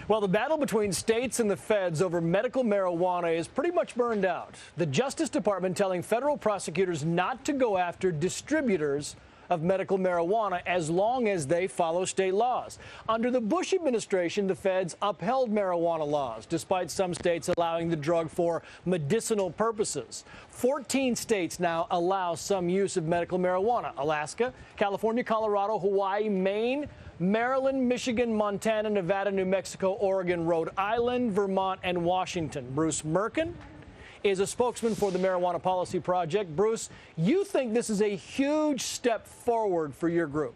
Well, the battle between states and the feds over medical marijuana is pretty much burned out. The Justice Department telling federal prosecutors not to go after distributors of medical marijuana as long as they follow state laws. Under the Bush administration, the feds upheld marijuana laws, despite some states allowing the drug for medicinal purposes. 14 states now allow some use of medical marijuana: Alaska, California, Colorado, Hawaii, Maine, Maryland, Michigan, Montana, Nevada, New Mexico, Oregon, Rhode Island, Vermont, and Washington. Bruce Mirken is a spokesman for the Marijuana Policy Project. Bruce, you think this is a huge step forward for your group?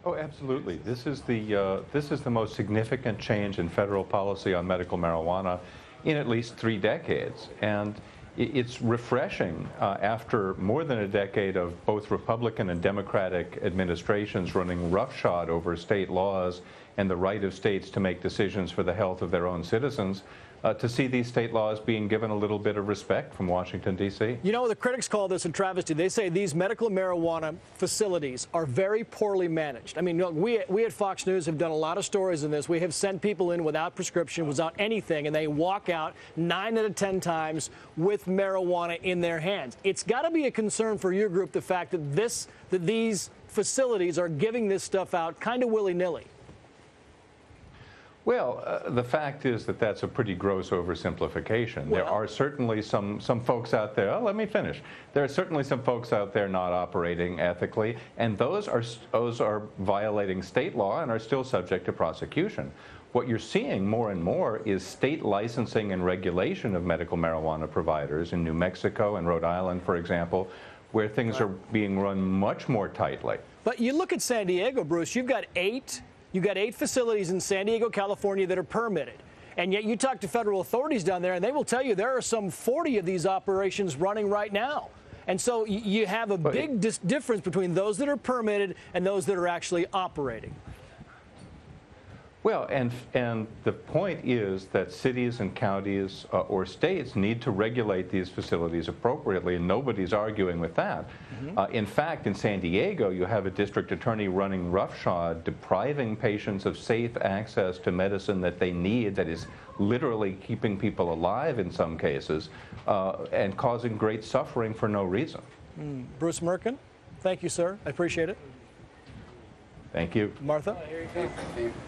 Oh, absolutely. This is the most significant change in federal policy on medical marijuana in at least 3 decades. And it's refreshing after more than a decade of both Republican and Democratic administrations running roughshod over state laws and the right of states to make decisions for the health of their own citizens, to see these state laws being given a little bit of respect from Washington, D.C. You know, the critics call this a travesty. They say these medical marijuana facilities are very poorly managed. I mean, look, we at Fox News have done a lot of stories in this. We have sent people in without prescription, without anything, and they walk out 9 out of 10 times with marijuana in their hands. It's got to be a concern for your group, the fact that these facilities are giving this stuff out kind of willy-nilly. Well, the fact is that that's a pretty gross oversimplification. There are certainly some folks out there, let me finish. There are certainly some folks out there not operating ethically, and those are violating state law and are still subject to prosecution. What you're seeing more and more is state licensing and regulation of medical marijuana providers in New Mexico and Rhode Island, for example, where things are being run much more tightly. But you look at San Diego, Bruce, you've got 8 facilities in San Diego, California that are permitted. And yet you talk to federal authorities down there and they will tell you there are some 40 of these operations running right now. And so you have a big difference between those that are permitted and those that are actually operating. Well, and the point is that cities and counties or states need to regulate these facilities appropriately, and nobody's arguing with that. In fact, in San Diego, you have a district attorney running roughshod, depriving patients of safe access to medicine that they need, that is literally keeping people alive in some cases, and causing great suffering for no reason. Bruce Mirken, thank you, sir. I appreciate it. Thank you. Martha?